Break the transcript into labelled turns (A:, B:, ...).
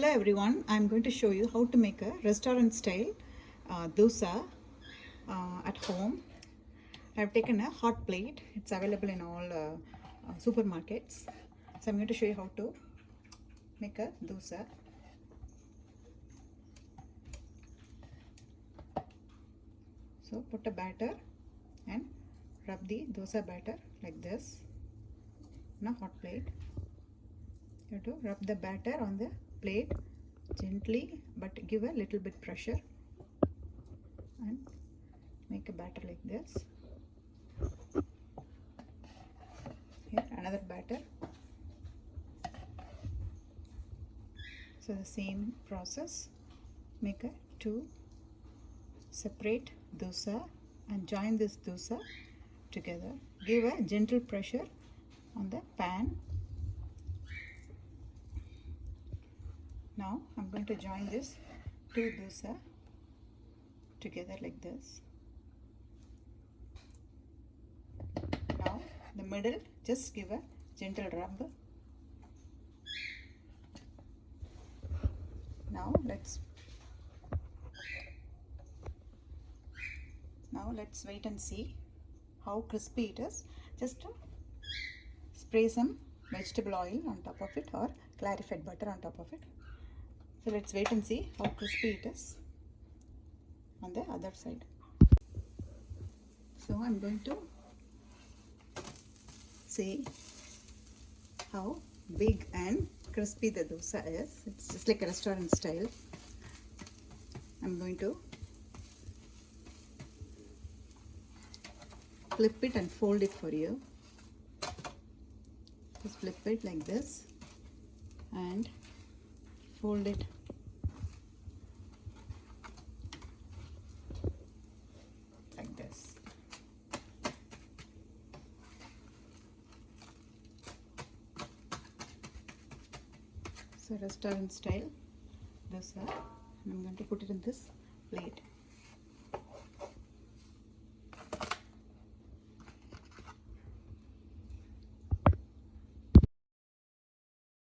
A: Hello everyone, I'm going to show you how to make a restaurant style dosa at home. I've taken a hot plate. It's available in all supermarkets. So I'm going to show you how to make a dosa. So put a batter and rub the dosa batter like this in a hot plate. You have to rub the batter on the plate gently, but give a little bit pressure and make a batter like this. Here another batter. So the same process, make a two separate dosa and join this dosa together. Give a gentle pressure on the pan. Now I'm going to join this two dosa together like this. Now the middle, just give a gentle rub. Now let's wait and see how crispy it is. Just spray some vegetable oil on top of it or clarified butter on top of it. So let's wait and see how crispy it is on the other side. So I'm going to see how big and crispy the dosa is. It's just like a restaurant style. I'm going to flip it and fold it for you. Just flip it like this and fold it like this. So restaurant style dosa, and I'm going to put it in this plate.